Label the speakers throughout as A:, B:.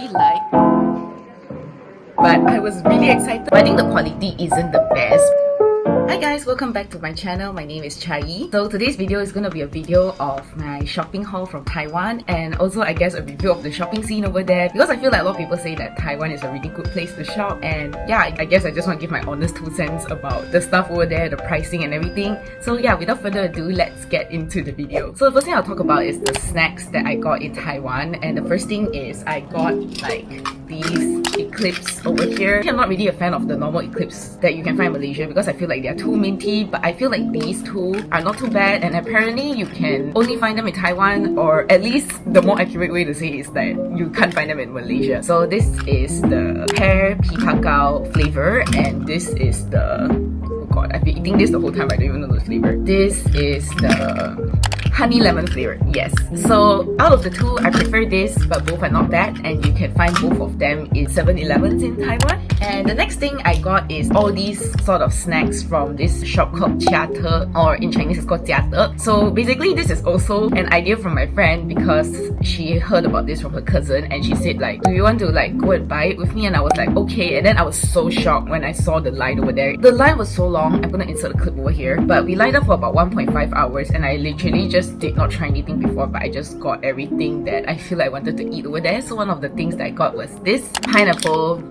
A: really like, but I was really excited. But I think the quality isn't the best. Hi guys, welcome back to my channel. My name is Chai. So today's video is going to be a video of my shopping haul from Taiwan, and also I guess a review of the shopping scene over there, because I feel like a lot of people say that Taiwan is a really good place to shop, and yeah, I guess I just want to give my honest 2 cents about the stuff over there, the pricing and everything. So yeah, without further ado, let's get into the video. So the first thing I'll talk about is the snacks that I got in Taiwan, and the first thing is I got like these eclipse over here. I'm not really a fan of the normal eclipse that you can find in Malaysia because I feel like they're too minty, but I feel like these two are not too bad, and apparently you can only find them in Taiwan, or at least the more accurate way to say is that you can't find them in Malaysia. So this is the pear pipakao flavor, and this is the, oh god, I've been eating this the whole time, I don't even know the flavor. This is the honey lemon flavor. Yes, so out of the two I prefer this, but both are not bad, and you can find both of them in 7-Elevens in Taiwan. And the next thing I got is all these sort of snacks from this shop called Jiate, or in Chinese it's called Jiate. So basically this is also an idea from my friend because she heard about this from her cousin, and she said like, do you want to like go and buy it with me? And I was like, okay. And then I was so shocked when I saw the line over there. The line was so long. I'm gonna insert a clip over here, but we lined up for about 1.5 hours, and I literally just did not try anything before, but I just got everything that I feel I wanted to eat over there. So one of the things that I got was this pineapple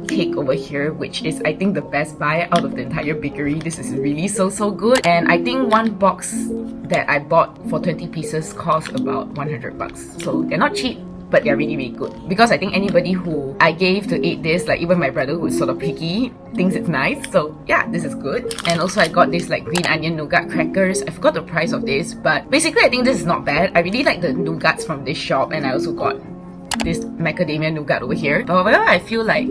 A: cake over here, which is I think the best buy out of the entire bakery. This is really so good, and I think one box that I bought for 20 pieces cost about 100 bucks. So they're not cheap, but they're really good, because I think anybody who I gave to eat this, like even my brother who's sort of picky, thinks it's nice. So yeah, this is good. And also I got this like green onion nougat crackers. I forgot the price of this, but basically I think this is not bad. I really like the nougats from this shop, and I also got this macadamia nougat over here. However, I feel like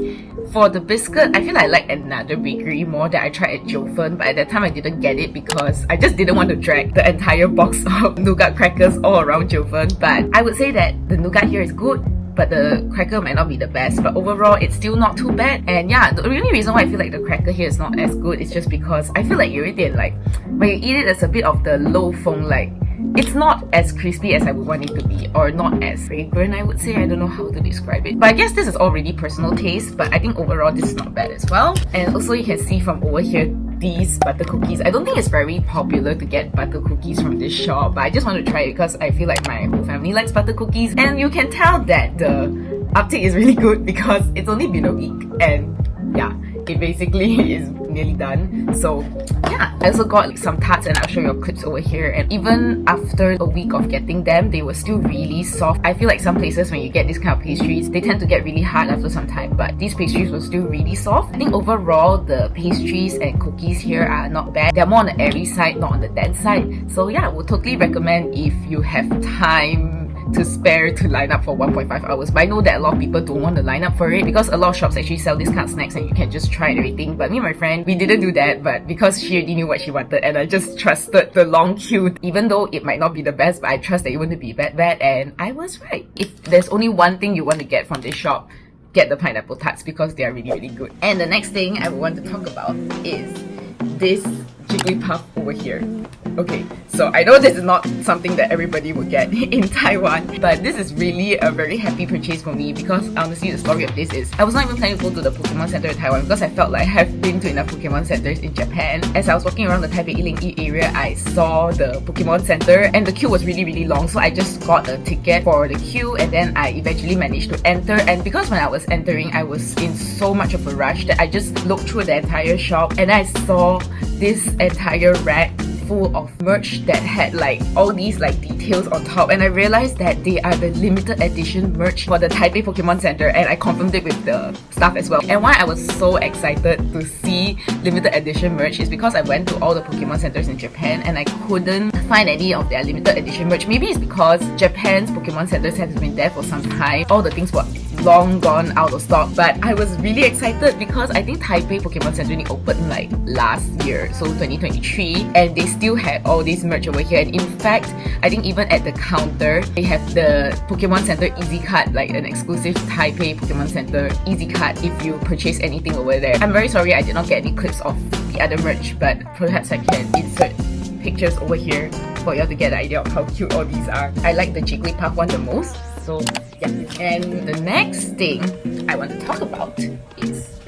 A: for the biscuit, I feel like I like another bakery more that I tried at Jofen, but at that time I didn't get it because I just didn't want to drag the entire box of nougat crackers all around Jofen. But I would say that the nougat here is good, but the cracker might not be the best, but overall it's still not too bad. And yeah, the only reason why I feel like the cracker here is not as good is just because I feel like you already like when you eat it, there's a bit of the low fong, like it's not as crispy as I would want it to be, or not as fragrant, I would say. I don't know how to describe it, but I guess this is already personal taste, but I think overall this is not bad as well. And also you can see from over here these butter cookies. I don't think it's very popular to get butter cookies from this shop, but I just want to try it because I feel like my whole family likes butter cookies, and you can tell that the uptake is really good because it's only been a week, and yeah, it basically is nearly done. So yeah, I also got like some tarts, and I'll show you clips over here, and even after a week of getting them, they were still really soft. I feel like some places when you get these kind of pastries, they tend to get really hard after some time, but these pastries were still really soft. I think overall the pastries and cookies here are not bad. They're more on the airy side, not on the dense side. So yeah, I would totally recommend if you have time to spare to line up for 1.5 hours. But I know that a lot of people don't want to line up for it because a lot of shops actually sell these kind of snacks and you can just try everything. But me and my friend, we didn't do that, but because she already knew what she wanted, and I just trusted the long queue, even though it might not be the best, but I trust that it wouldn't be bad, and I was right. If there's only one thing you want to get from this shop, get the pineapple tarts because they are really good. And the next thing I want to talk about is this Jigglypuff over here. Okay, so I know this is not something that everybody would get in Taiwan, but this is really a very happy purchase for me because honestly the story of this is I was not even planning to go to the Pokemon Center in Taiwan because I felt like I have been to enough Pokemon Centers in Japan. As I was walking around the Taipei 101 area, I saw the Pokemon Center and the queue was really long, so I just got a ticket for the queue, and then I eventually managed to enter. And because when I was entering, I was in so much of a rush that I just looked through the entire shop, and I saw this entire rack full of merch that had like all these like details on top, and I realized that they are the limited edition merch for the Taipei Pokemon Center, and I confirmed it with the staff as well. And why I was so excited to see limited edition merch is because I went to all the Pokemon Centers in Japan and I couldn't find any of their limited edition merch. Maybe it's because Japan's Pokemon Centers has been there for some time. All the things were long gone out of stock, but I was really excited because I think Taipei Pokemon Center only opened like last year, so 2023, and they still had all these merch over here. And in fact, I think even at the counter, they have the Pokemon Center Easy Card, like an exclusive Taipei Pokemon Center Easy Card if you purchase anything over there. I'm very sorry I did not get any clips of the other merch, but perhaps I can insert pictures over here for you all to get an idea of how cute all these are. I like the Jigglypuff one the most. So yeah, and the next thing I want to talk about is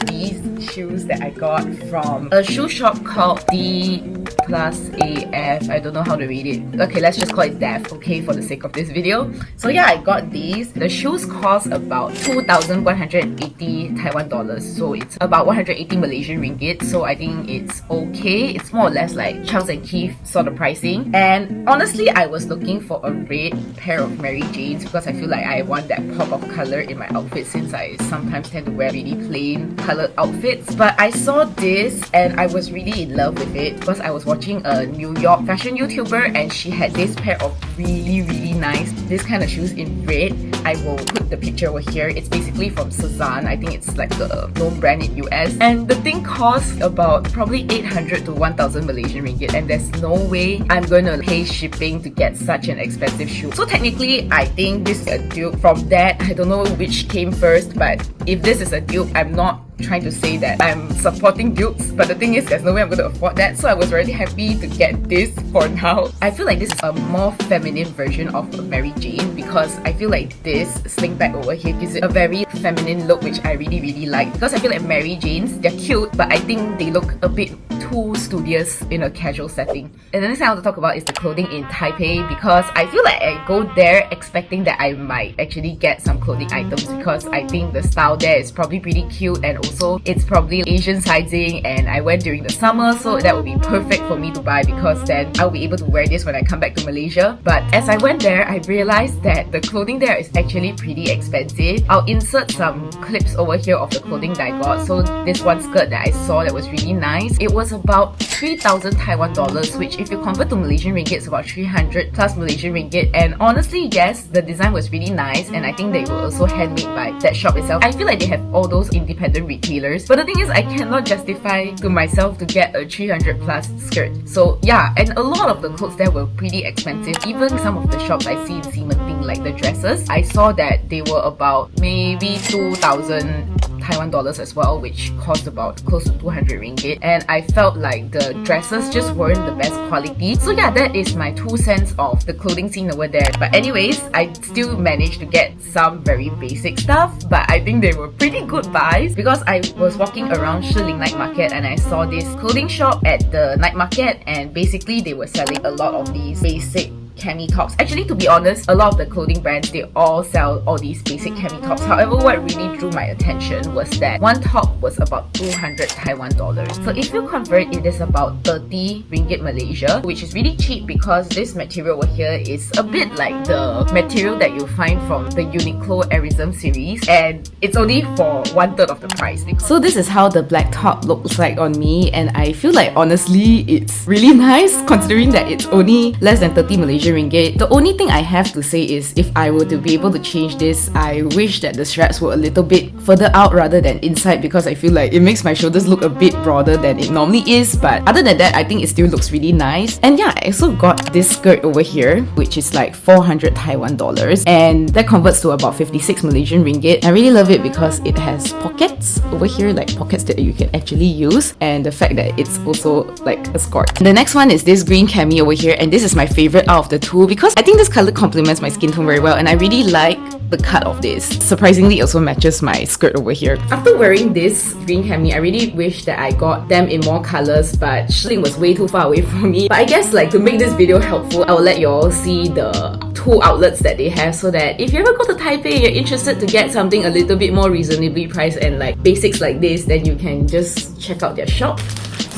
A: these shoes that I got from a shoe shop called D+AF. I don't know how to read it. Okay, let's just call it DAF, okay, for the sake of this video. So yeah, I got these. The shoes cost about 2,180 Taiwan dollars. So it's about 180 Malaysian ringgit. So I think it's okay. It's more or less like Charles & Keith sort of pricing. And honestly, I was looking for a red pair of Mary Janes because I feel like I want that pop of color in my outfit since I sometimes tend to wear really plain colored outfits. But I saw this and I was really in love with it because I was watching a New York fashion YouTuber and she had this pair of really nice this kind of shoes in red. I will put the picture over here. It's basically from Cezanne. I think it's like a known brand in US, and the thing costs about probably 800 to 1,000 Malaysian ringgit, and there's no way I'm gonna pay shipping to get such an expensive shoe. So technically I think this is a dupe. From that, I don't know which came first, but if this is a dupe, I'm not trying to say that I'm supporting dupes, but the thing is there's no way I'm going to afford that, so I was really happy to get this for now. I feel like this is a more feminine version of a Mary Jane because I feel like this sling back over here gives it a very feminine look, which I really like, because I feel like Mary Janes, they're cute, but I think they look a bit too studious in a casual setting. And the next thing I want to talk about is the clothing in Taipei, because I feel like I go there expecting that I might actually get some clothing items because I think the style there is probably pretty cute, and also it's probably Asian sizing, and I went during the summer, so that would be perfect for me to buy because then I'll be able to wear this when I come back to Malaysia. But as I went there, I realized that the clothing there is actually pretty expensive. I'll insert some clips over here of the clothing that I got. So this one skirt that I saw that was really nice, it was about 3,000 Taiwan dollars, which if you convert to Malaysian ringgit, it's about 300 plus Malaysian ringgit. And honestly, yes, the design was really nice, and I think they were also handmade by that shop itself. I feel like they have all those independent retailers, but the thing is I cannot justify to myself to get a 300 plus skirt. So yeah, and a lot of the clothes there were pretty expensive. Even some of the shops I see in Ximending, like the dresses, I saw that they were about maybe 2,000 Taiwan dollars as well, which cost about close to 200 ringgit, and I felt like the dresses just weren't the best quality. So yeah, that is my 2 cents of the clothing scene over there. But anyways, I still managed to get some very basic stuff, but I think they were pretty good buys because I was walking around Shiling night market and I saw this clothing shop at the night market, and basically they were selling a lot of these basic cami tops. Actually, to be honest, a lot of the clothing brands, they all sell all these basic cami tops. However, what really drew my attention was that one top was about 200 Taiwan dollars. So if you convert, it is about 30 ringgit Malaysia, which is really cheap because this material over here is a bit like the material that you find from the Uniqlo Arism series, and it's only for 1/3 of the price. So this is how the black top looks like on me, and I feel like honestly it's really nice considering that it's only less than 30 Malaysian ringgit. The only thing I have to say is if I were to be able to change this, I wish that the straps were a little bit further out rather than inside, because I feel like it makes my shoulders look a bit broader than it normally is. But other than that, I think it still looks really nice. And yeah, I also got this skirt over here, which is like 400 Taiwan dollars, and that converts to about 56 Malaysian ringgit. I really love it because it has pockets over here, like pockets that you can actually use, and the fact that it's also like a skirt. And the next one is this green cami over here, and this is my favorite out of the two because I think this color complements my skin tone very well, and I really like the cut of this. Surprisingly, it also matches my skirt over here. After wearing this green cami, I really wish that I got them in more colors, but Shiling was way too far away from me. But I guess like to make this video helpful, I will let you all see the 2 outlets that they have, so that if you ever go to Taipei, you're interested to get something a little bit more reasonably priced and like basics like this, then you can just check out their shop.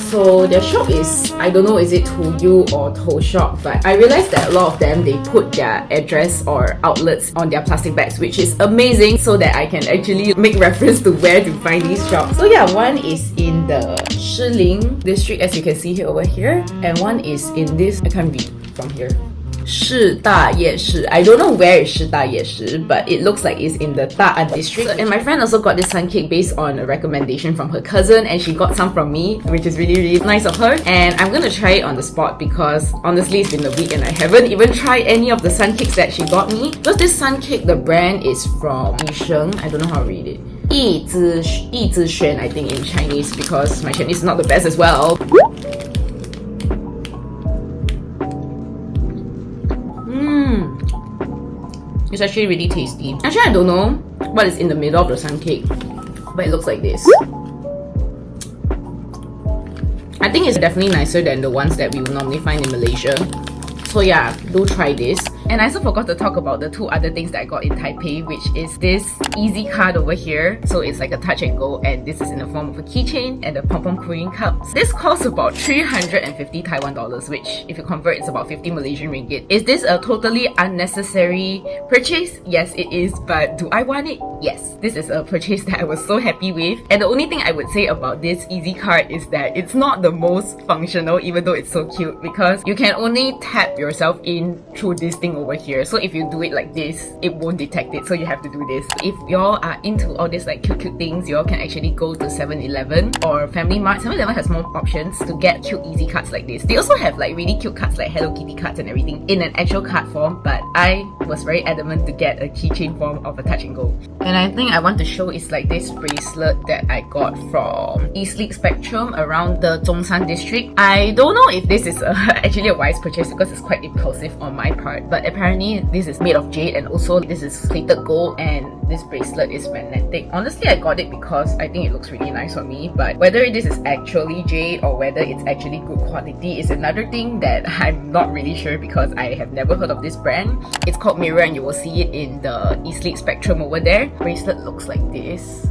A: So their shop is, I don't know, is it Toyu or Toe Shop, but I realized that a lot of them, they put their address or outlets on their plastic bags, which is amazing, so that I can actually make reference to where to find these shops. So yeah, one is in the Shiling district, as you can see here over here, and one is in this, I can't read from here, 师大夜市. I don't know where is 师大夜市, but it looks like it's in the Da'an district. And my friend also got this sun cake based on a recommendation from her cousin, and she got some from me, which is really nice of her. And I'm gonna try it on the spot because honestly it's been a week and I haven't even tried any of the sun cakes that she got me. Because this sun cake, the brand is from Yisheng. I don't know how to read it. 易之轩, I think, in Chinese, because my Chinese is not the best as well. It's actually really tasty. Actually, I don't know what is in the middle of the sun cake, but it looks like this. I think it's definitely nicer than the ones that we would normally find in Malaysia. So yeah, do try this. And I also forgot to talk about the two other things that I got in Taipei, which is this easy card over here. So it's like a touch and go, and this is in the form of a keychain and a pom-pom cooling cup. This costs about 350 Taiwan dollars, which if you convert, it's about 50 Malaysian ringgit. Is this a totally unnecessary purchase? Yes, it is. But do I want it? Yes. This is a purchase that I was so happy with. And the only thing I would say about this easy card is that it's not the most functional, even though it's so cute, because you can only tap yourself in through this thing over here. So if you do it like this, it won't detect it, so you have to do this. If y'all are into all these like cute things, y'all can actually go to 7-Eleven or Family Mart. 7-Eleven has more options to get cute easy cards like this. They also have like really cute cards like Hello Kitty cards and everything in an actual card form, but I was very adamant to get a keychain form of a touch and go. And I think I want to show is like this bracelet that I got from Eastleigh Spectrum around the Zhongshan district. I don't know if this is actually a wise purchase because it's quite impulsive on my part, but apparently this is made of jade, and also this is plated gold, and this bracelet is magnetic. Honestly, I got it because I think it looks really nice on me, but whether this is actually jade or whether it's actually good quality is another thing that I'm not really sure because I have never heard of this brand. It's called Mirror, and you will see it in the Eastleigh Spectrum over there. Bracelet looks like this.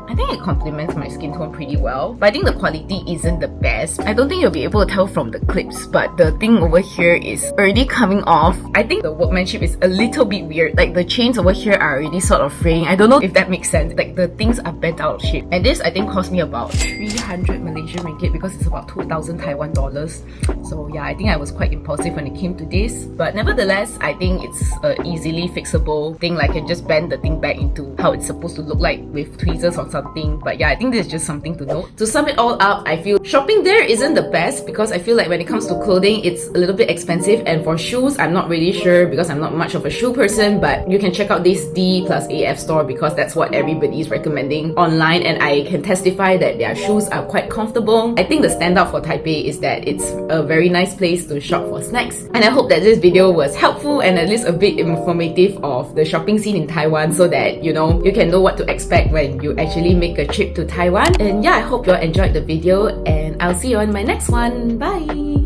A: I think it complements my skin tone pretty well, but I think the quality isn't the best. I don't think you'll be able to tell from the clips, but the thing over here is already coming off. I think the workmanship is a little bit weird. Like the chains over here are already sort of fraying. I don't know if that makes sense. Like the things are bent out of shape. And this I think cost me about 300 Malaysian ringgit because it's about 2,000 Taiwan dollars. So yeah, I think I was quite impulsive when it came to this. But nevertheless, I think it's an easily fixable thing. Like I can just bend the thing back into how it's supposed to look like with tweezers or something. But yeah, I think this is just something to note. To sum it all up, I feel shopping there isn't the best because I feel like when it comes to clothing, it's a little bit expensive, and for shoes, I'm not really sure because I'm not much of a shoe person, but you can check out this D+AF store because that's what everybody is recommending online, and I can testify that their shoes are quite comfortable. I think the standout for Taipei is that it's a very nice place to shop for snacks, and I hope that this video was helpful and at least a bit informative of the shopping scene in Taiwan so that you can know what to expect when you actually make a trip to Taiwan. And yeah, I hope you all enjoyed the video, and I'll see you on my next one. Bye!